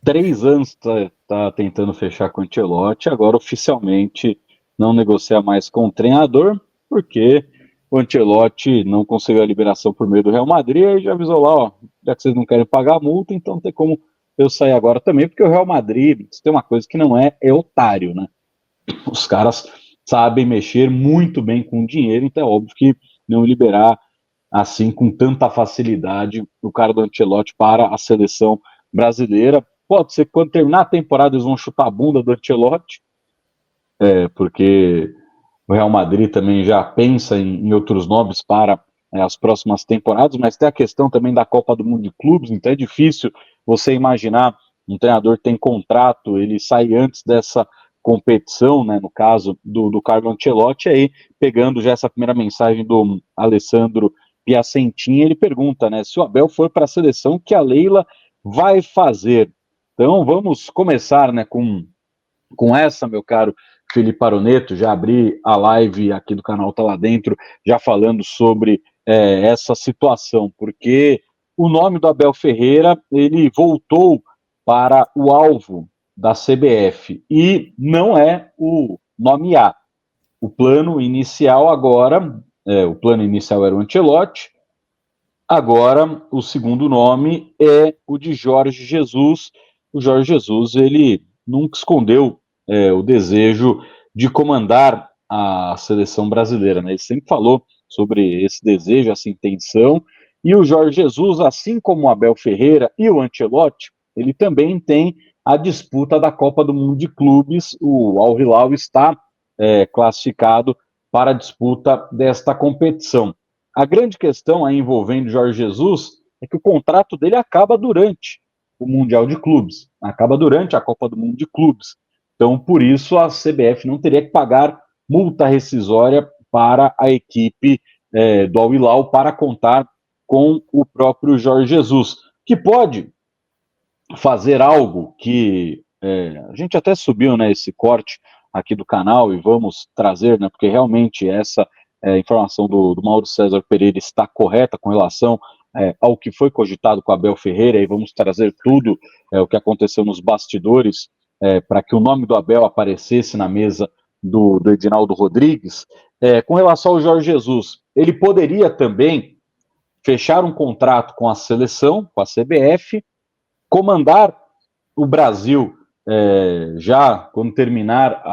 3 anos tá tentando fechar com o Ancelotti, agora oficialmente não negocia mais com o treinador, porque o Ancelotti não conseguiu a liberação por meio do Real Madrid e já avisou lá, ó, já que vocês não querem pagar a multa, então não tem como eu sair agora também, porque o Real Madrid tem uma coisa que não é otário, né? Os caras sabem mexer muito bem com o dinheiro, então é óbvio que não liberar assim com tanta facilidade o cara do Ancelotti para a seleção brasileira. Pode ser que quando terminar a temporada eles vão chutar a bunda do Ancelotti, porque o Real Madrid também já pensa em outros nomes para as próximas temporadas, mas tem a questão também da Copa do Mundo de Clubes, então é difícil você imaginar um treinador que tem contrato, ele sai antes dessa competição, né, no caso do Carlo Ancelotti, aí pegando já essa primeira mensagem do Alessandro Piacentini, ele pergunta, né, se o Abel for para a seleção, o que a Leila vai fazer? Então vamos começar, né, com essa, meu caro Felipe Aroneto, já abri a live aqui do canal Tá Lá Dentro, já falando sobre essa situação, porque o nome do Abel Ferreira, ele voltou para o alvo da CBF, e não é o nome A. O plano inicial agora, o plano inicial era o Ancelotti, agora o segundo nome é o de Jorge Jesus. O Jorge Jesus, ele nunca escondeu o desejo de comandar a seleção brasileira, né? Ele sempre falou sobre esse desejo, essa intenção, e o Jorge Jesus, assim como o Abel Ferreira e o Ancelotti, ele também tem a disputa da Copa do Mundo de Clubes. O Al Hilal está classificado para a disputa desta competição. A grande questão aí envolvendo Jorge Jesus é que o contrato dele acaba durante o Mundial de Clubes, acaba durante a Copa do Mundo de Clubes. Então, por isso, a CBF não teria que pagar multa rescisória para a equipe do Al Hilal para contar com o próprio Jorge Jesus, que pode fazer algo que a gente até subiu, né, esse corte aqui do canal e vamos trazer, né, porque realmente essa informação do Mauro César Pereira está correta com relação ao que foi cogitado com Abel Ferreira, e vamos trazer tudo o que aconteceu nos bastidores para que o nome do Abel aparecesse na mesa do Edinaldo Rodrigues. Com relação ao Jorge Jesus, ele poderia também fechar um contrato com a seleção, com a CBF, comandar o Brasil já quando terminar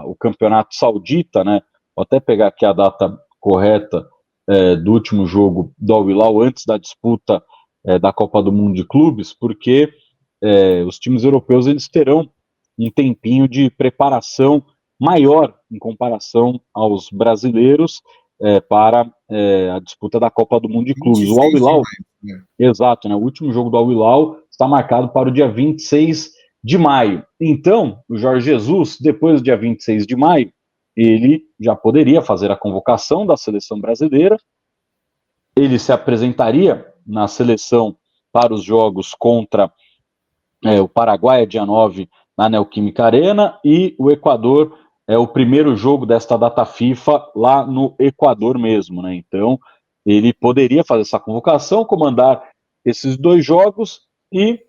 o campeonato saudita, né? Vou até pegar aqui a data correta do último jogo do Al Hilal antes da disputa da Copa do Mundo de Clubes, porque os times europeus eles terão um tempinho de preparação maior em comparação aos brasileiros para a disputa da Copa do Mundo de Clubes. O Al 26 de Hilal, maio. Né? exato, né? O último jogo do Al Hilal está marcado para o dia 26 de maio. Então, o Jorge Jesus, depois do dia 26 de maio, ele já poderia fazer a convocação da seleção brasileira, ele se apresentaria na seleção para os jogos contra o Paraguai, dia 9, na Neoquímica Arena, e o Equador é o primeiro jogo desta data FIFA lá no Equador mesmo, né? Então, ele poderia fazer essa convocação, comandar esses dois jogos e,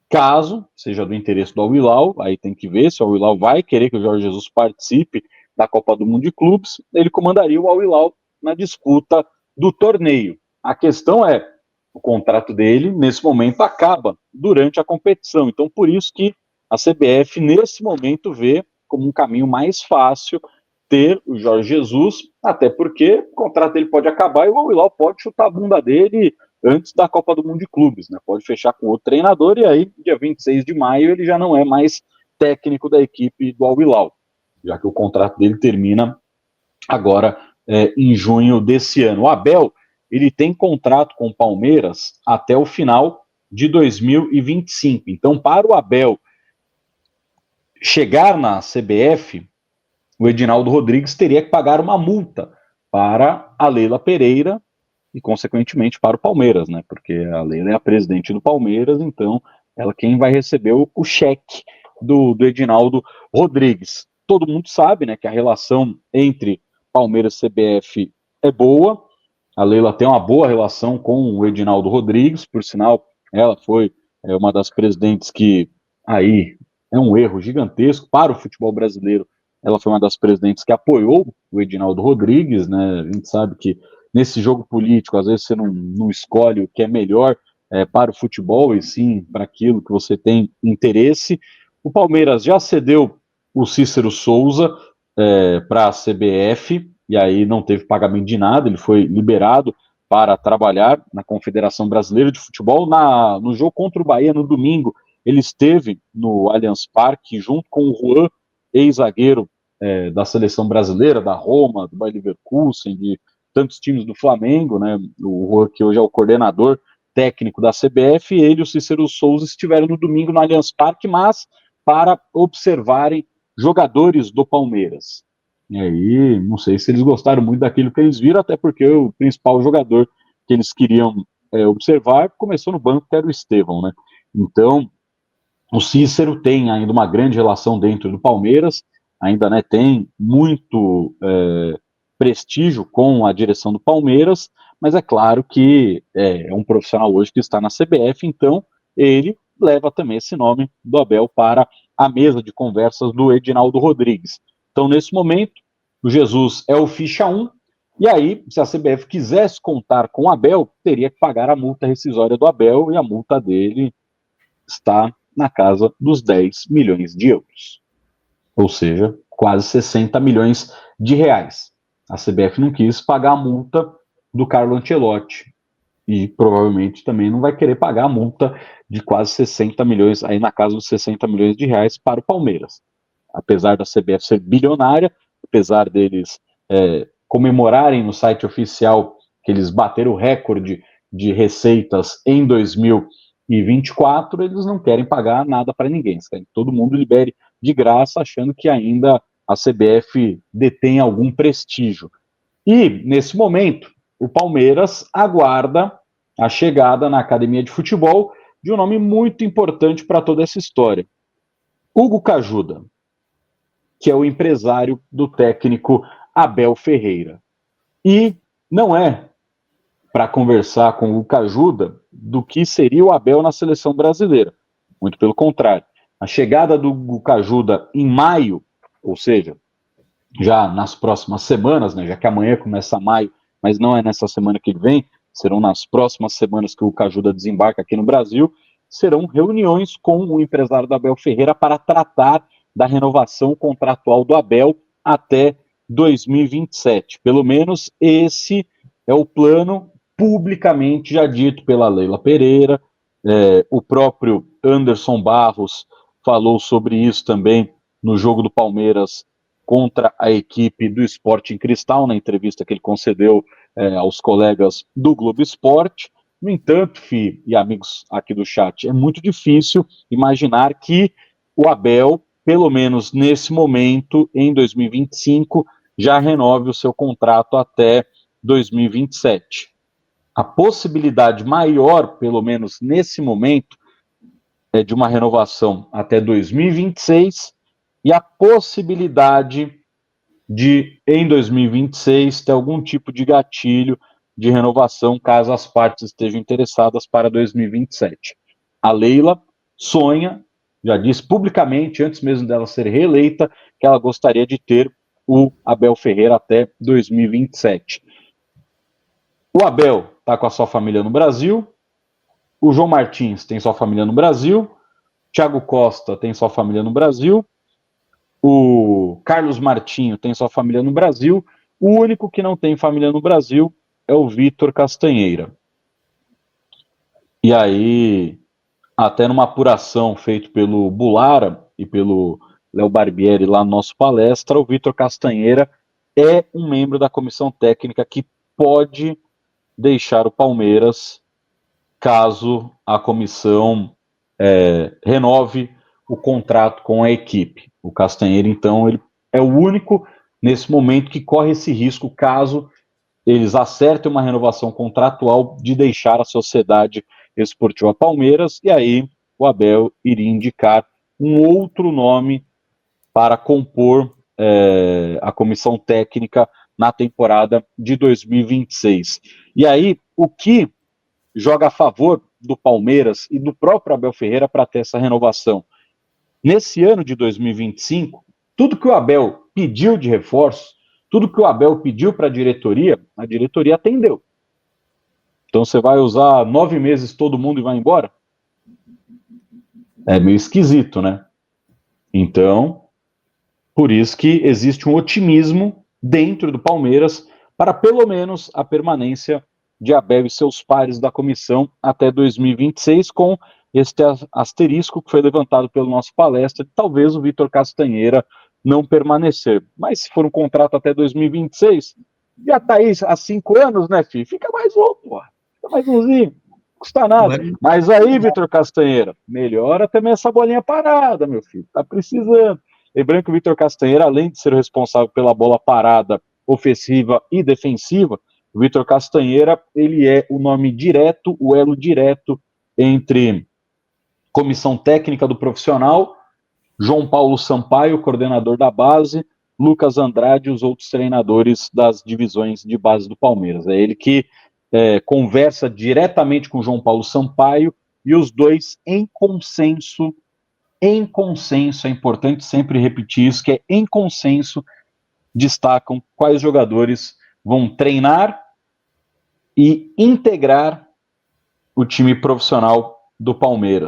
caso seja do interesse do Al Hilal, aí tem que ver se o Al Hilal vai querer que o Jorge Jesus participe da Copa do Mundo de Clubes, ele comandaria o Al Hilal na disputa do torneio. A questão é, o contrato dele, nesse momento, acaba durante a competição. Então, por isso que a CBF, nesse momento, vê como um caminho mais fácil ter o Jorge Jesus, até porque o contrato dele pode acabar e o Al Hilal pode chutar a bunda dele antes da Copa do Mundo de Clubes, né? Pode fechar com outro treinador e aí, dia 26 de maio, ele já não é mais técnico da equipe do Al Hilal, já que o contrato dele termina agora em junho desse ano. O Abel, ele tem contrato com o Palmeiras até o final de 2025. Então, para o Abel chegar na CBF, o Edinaldo Rodrigues teria que pagar uma multa para a Leila Pereira e, consequentemente, para o Palmeiras, né? Porque a Leila é a presidente do Palmeiras, então ela quem vai receber o cheque do Edinaldo Rodrigues. Todo mundo sabe, né, que a relação entre Palmeiras e CBF é boa. A Leila tem uma boa relação com o Edinaldo Rodrigues, por sinal, ela foi uma das presidentes que aí é um erro gigantesco para o futebol brasileiro. Ela foi uma das presidentes que apoiou o Edinaldo Rodrigues, né? A gente sabe que nesse jogo político, às vezes você não escolhe o que é melhor para o futebol, e sim para aquilo que você tem interesse. O Palmeiras já cedeu o Cícero Souza para a CBF, e aí não teve pagamento de nada, ele foi liberado para trabalhar na Confederação Brasileira de Futebol. No jogo contra o Bahia, no domingo, ele esteve no Allianz Parque junto com o Juan, ex-zagueiro da seleção brasileira, da Roma, do Bayer Leverkusen, de tantos times do Flamengo, né? O Juan, que hoje é o coordenador técnico da CBF, e ele e o Cícero Souza estiveram no domingo no Allianz Parque, mas para observarem jogadores do Palmeiras. E aí, não sei se eles gostaram muito daquilo que eles viram, até porque o principal jogador que eles queriam observar começou no banco, que era o Estevão, né? Então, o Cícero tem ainda uma grande relação dentro do Palmeiras, ainda, né, tem muito prestígio com a direção do Palmeiras, mas é claro que é um profissional hoje que está na CBF, então ele leva também esse nome do Abel para a mesa de conversas do Edinaldo Rodrigues. Então, nesse momento, o Jesus é o ficha 1, e aí, se a CBF quisesse contar com o Abel, teria que pagar a multa rescisória do Abel, e a multa dele está na casa dos 10 milhões de euros. Ou seja, quase 60 milhões de reais. A CBF não quis pagar a multa do Carlo Ancelotti, e provavelmente também não vai querer pagar a multa de quase 60 milhões, aí na casa dos 60 milhões de reais para o Palmeiras. Apesar da CBF ser bilionária, apesar deles comemorarem no site oficial que eles bateram o recorde de receitas em 2024, eles não querem pagar nada para ninguém. Que todo mundo libere de graça, achando que ainda a CBF detém algum prestígio. E, nesse momento, o Palmeiras aguarda a chegada na academia de futebol de um nome muito importante para toda essa história. Hugo Cajuda, que é o empresário do técnico Abel Ferreira. E não é para conversar com o Cajuda do que seria o Abel na seleção brasileira. Muito pelo contrário. A chegada do Cajuda em maio, ou seja, já nas próximas semanas, né, já que amanhã começa maio, mas não é nessa semana que vem, serão nas próximas semanas que o Cajuda desembarca aqui no Brasil, serão reuniões com o empresário do Abel Ferreira para tratar da renovação contratual do Abel até 2027. Pelo menos esse é o plano publicamente já dito pela Leila Pereira, o próprio Anderson Barros falou sobre isso também no jogo do Palmeiras contra a equipe do Sporting Cristal, na entrevista que ele concedeu aos colegas do Globo Esporte. No entanto, Fi e amigos aqui do chat, é muito difícil imaginar que o Abel, pelo menos nesse momento, em 2025, já renove o seu contrato até 2027. A possibilidade maior, pelo menos nesse momento, é de uma renovação até 2026 e a possibilidade de, em 2026, ter algum tipo de gatilho de renovação, caso as partes estejam interessadas para 2027. A Leila sonha, já disse publicamente, antes mesmo dela ser reeleita, que ela gostaria de ter o Abel Ferreira até 2027. O Abel está com a sua família no Brasil, o João Martins tem sua família no Brasil, Thiago Costa tem sua família no Brasil, o Carlos Martinho tem sua família no Brasil, o único que não tem família no Brasil é o Vitor Castanheira. E aí, até numa apuração feita pelo Bulara e pelo Léo Barbieri lá no nosso palestra, o Vitor Castanheira é um membro da comissão técnica que pode deixar o Palmeiras caso a comissão renove o contrato com a equipe. O Castanheira, então, ele é o único nesse momento que corre esse risco caso eles acertem uma renovação contratual de deixar a Sociedade Esportiva Palmeiras, e aí o Abel iria indicar um outro nome para compor a comissão técnica na temporada de 2026. E aí, o que joga a favor do Palmeiras e do próprio Abel Ferreira para ter essa renovação? Nesse ano de 2025, tudo que o Abel pediu de reforço, tudo que o Abel pediu para a diretoria atendeu. Então você vai usar 9 meses todo mundo e vai embora? É meio esquisito, né? Então, por isso que existe um otimismo dentro do Palmeiras para pelo menos a permanência de Abel e seus pares da comissão até 2026, com este asterisco que foi levantado pelo nosso palestra, de talvez o Vitor Castanheira não permanecer. Mas se for um contrato até 2026, já está aí há 5 anos, né, filho? Fica mais um, porra. Fica mais umzinho. Não custa nada. Mas aí, Vitor Castanheira, melhora também essa bolinha parada, meu filho. Tá precisando. Lembrando que o Vitor Castanheira, além de ser o responsável pela bola parada, ofensiva e defensiva, o Vitor Castanheira, ele é o nome direto, o elo direto entre comissão técnica do profissional, João Paulo Sampaio, coordenador da base, Lucas Andrade e os outros treinadores das divisões de base do Palmeiras. É ele que conversa diretamente com João Paulo Sampaio e os dois em consenso, é importante sempre repetir isso, que é em consenso, destacam quais jogadores vão treinar e integrar o time profissional do Palmeiras.